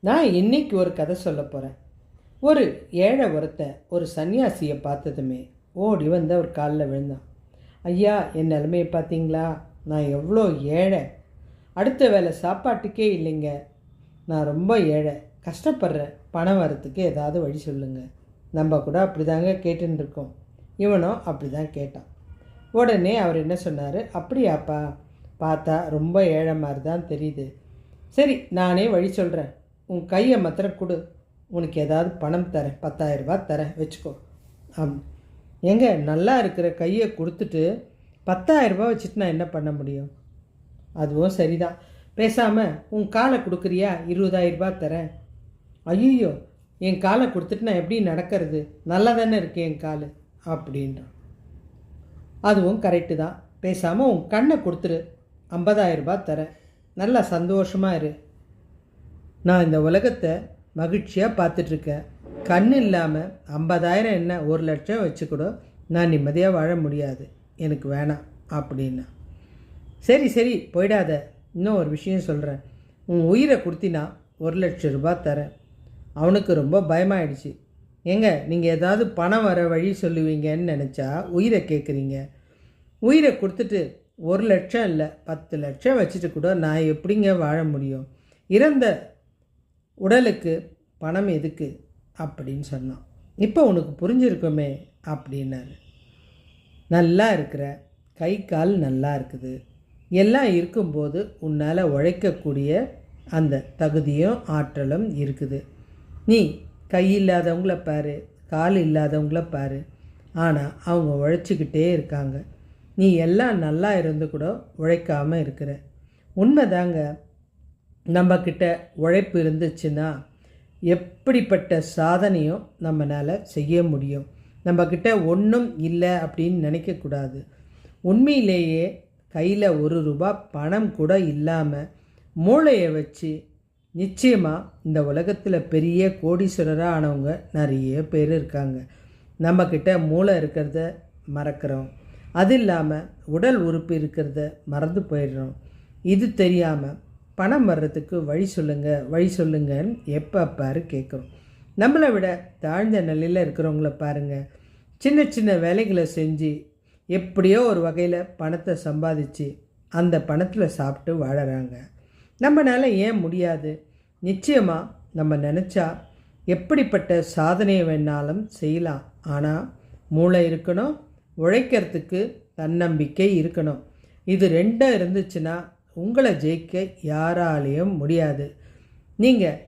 நான் இன்னைக்கு ஒரு கதை சொல்ல போகிறேன். ஒரு ஏழை ஒருத்தன் ஒரு சன்னியாசியை பார்த்ததுமே ஓடி வந்து அவர் காலில் விழுந்தான். ஐயா, என் நிலைமையை பார்த்தீங்களா? நான் எவ்வளோ ஏழை, அடுத்த வேளை சாப்பாட்டுக்கே இல்லைங்க. நான் ரொம்ப ஏழை, கஷ்டப்படுறேன், பணம் வரத்துக்கு ஏதாவது வழி சொல்லுங்க. நம்ம கூட அப்படி தாங்க கேட்டுன்னு இருக்கோம். இவனும் அப்படி தான் கேட்டான். உடனே அவர் என்ன சொன்னார், அப்படியாப்பா, பார்த்தா ரொம்ப ஏழை மாதிரி தான் தெரியுது. சரி, நானே வழி சொல்கிறேன். உன் கையை மாத்திரம் கொடு, உனக்கு ஏதாவது பணம் தரேன், 10,000 ரூபாய் தரேன், வச்சுக்கோ. எங்க நல்லா இருக்கிற கையை கொடுத்துட்டு 10,000 ரூபாய் வச்சுட்டு நான் என்ன பண்ண முடியும்? அதுவும் சரிதான், பேசாமல் உன் காலை கொடுக்குறியா, 20,000 ரூபாய் தரேன். ஐயோ, என் காலை கொடுத்துட்டு நான் எப்படி நடக்கிறது? நல்லா தானே இருக்கு என் கால் அப்படின்றான். அதுவும் கரெக்டு தான், பேசாமல் உன் கண்ணை கொடுத்துரு, 50,000 ரூபாய் தரேன், நல்லா சந்தோஷமாக இரு. நான் இந்த உலகத்தை மகிழ்ச்சியாக பார்த்துட்ருக்கேன். கண் இல்லாமல் 50,000 என்ன 1,00,000 வச்சுக்கூட நான் நிம்மதியாக வாழ முடியாது, எனக்கு வேணாம் அப்படின்னா. சரி சரி, போயிடாத, இன்னும் ஒரு விஷயம் சொல்கிறேன். உன் உயிரை கொடுத்தினா 1,00,000 ரூபாய் தரேன். அவனுக்கு ரொம்ப பயமாயிடுச்சு. ஏங்க, நீங்கள் ஏதாவது பணம் வர வழி சொல்லுவீங்கன்னு நினச்சா உயிரை கேட்குறீங்க. உயிரை கொடுத்துட்டு 1,00,000 இல்லை 10,00,000 வச்சுட்டு கூட நான் எப்படிங்க வாழ முடியும்? இறந்த உடலுக்கு பணம் எதுக்கு அப்படின்னு சொன்னான். இப்போ உனக்கு புரிஞ்சிருக்குமே அப்படின்னாரு. நல்லா இருக்கிற, கை கால் நல்லா இருக்குது, எல்லாம் இருக்கும்போது உன்னால் உழைக்கக்கூடிய அந்த தகுதியும் ஆற்றலும் இருக்குது. நீ கை இல்லாதவங்கள பாரு, கால் இல்லாதவங்கள பாரு, ஆனால் அவங்க உழைச்சிக்கிட்டே இருக்காங்க. நீ எல்லாம் நல்லா இருந்து கூட உழைக்காமல் இருக்கிற. உண்மைதாங்க, நம்மக்கிட்ட உழைப்பு இருந்துச்சுன்னா எப்படிப்பட்ட சாதனையும் நம்மளால் செய்ய முடியும். நம்மக்கிட்ட ஒன்றும் இல்லை அப்படின்னு நினைக்கக்கூடாது. உண்மையிலேயே கையில் 1 ரூபாய் பணம் கூட இல்லாமல் மூளையை வச்சு நிச்சயமாக இந்த உலகத்தில் பெரிய கோடீஸ்வரராக ஆனவங்க நிறைய பேர் இருக்காங்க. நம்மக்கிட்ட மூளை இருக்கிறத மறக்கிறோம், அது இல்லாமல் உடல் உறுப்பு இருக்கிறத மறந்து போயிடுறோம். இது தெரியாமல் பணம் வர்றதுக்கு வழி சொல்லுங்கன்னு எப்போ பாரு கேட்குறோம். நம்மளை விட தாழ்ந்த நிலையில் இருக்கிறவங்கள பாருங்கள், சின்ன சின்ன வேலைகளை செஞ்சு எப்படியோ ஒரு வகையில் பணத்தை சம்பாதிச்சு அந்த பணத்தில் சாப்பிட்டு வாழறாங்க. நம்மளால் ஏன் முடியாது? நிச்சயமாக நம்ம நினச்சா எப்படிப்பட்ட சாதனையை வேணாலும் செய்யலாம். ஆனால் மூளை இருக்கணும், உழைக்கிறதுக்கு தன்னம்பிக்கை இருக்கணும். இது ரெண்டும் இருந்துச்சுன்னா உங்களை ஜெயிக்க யாராலையும் முடியாது. நீங்கள்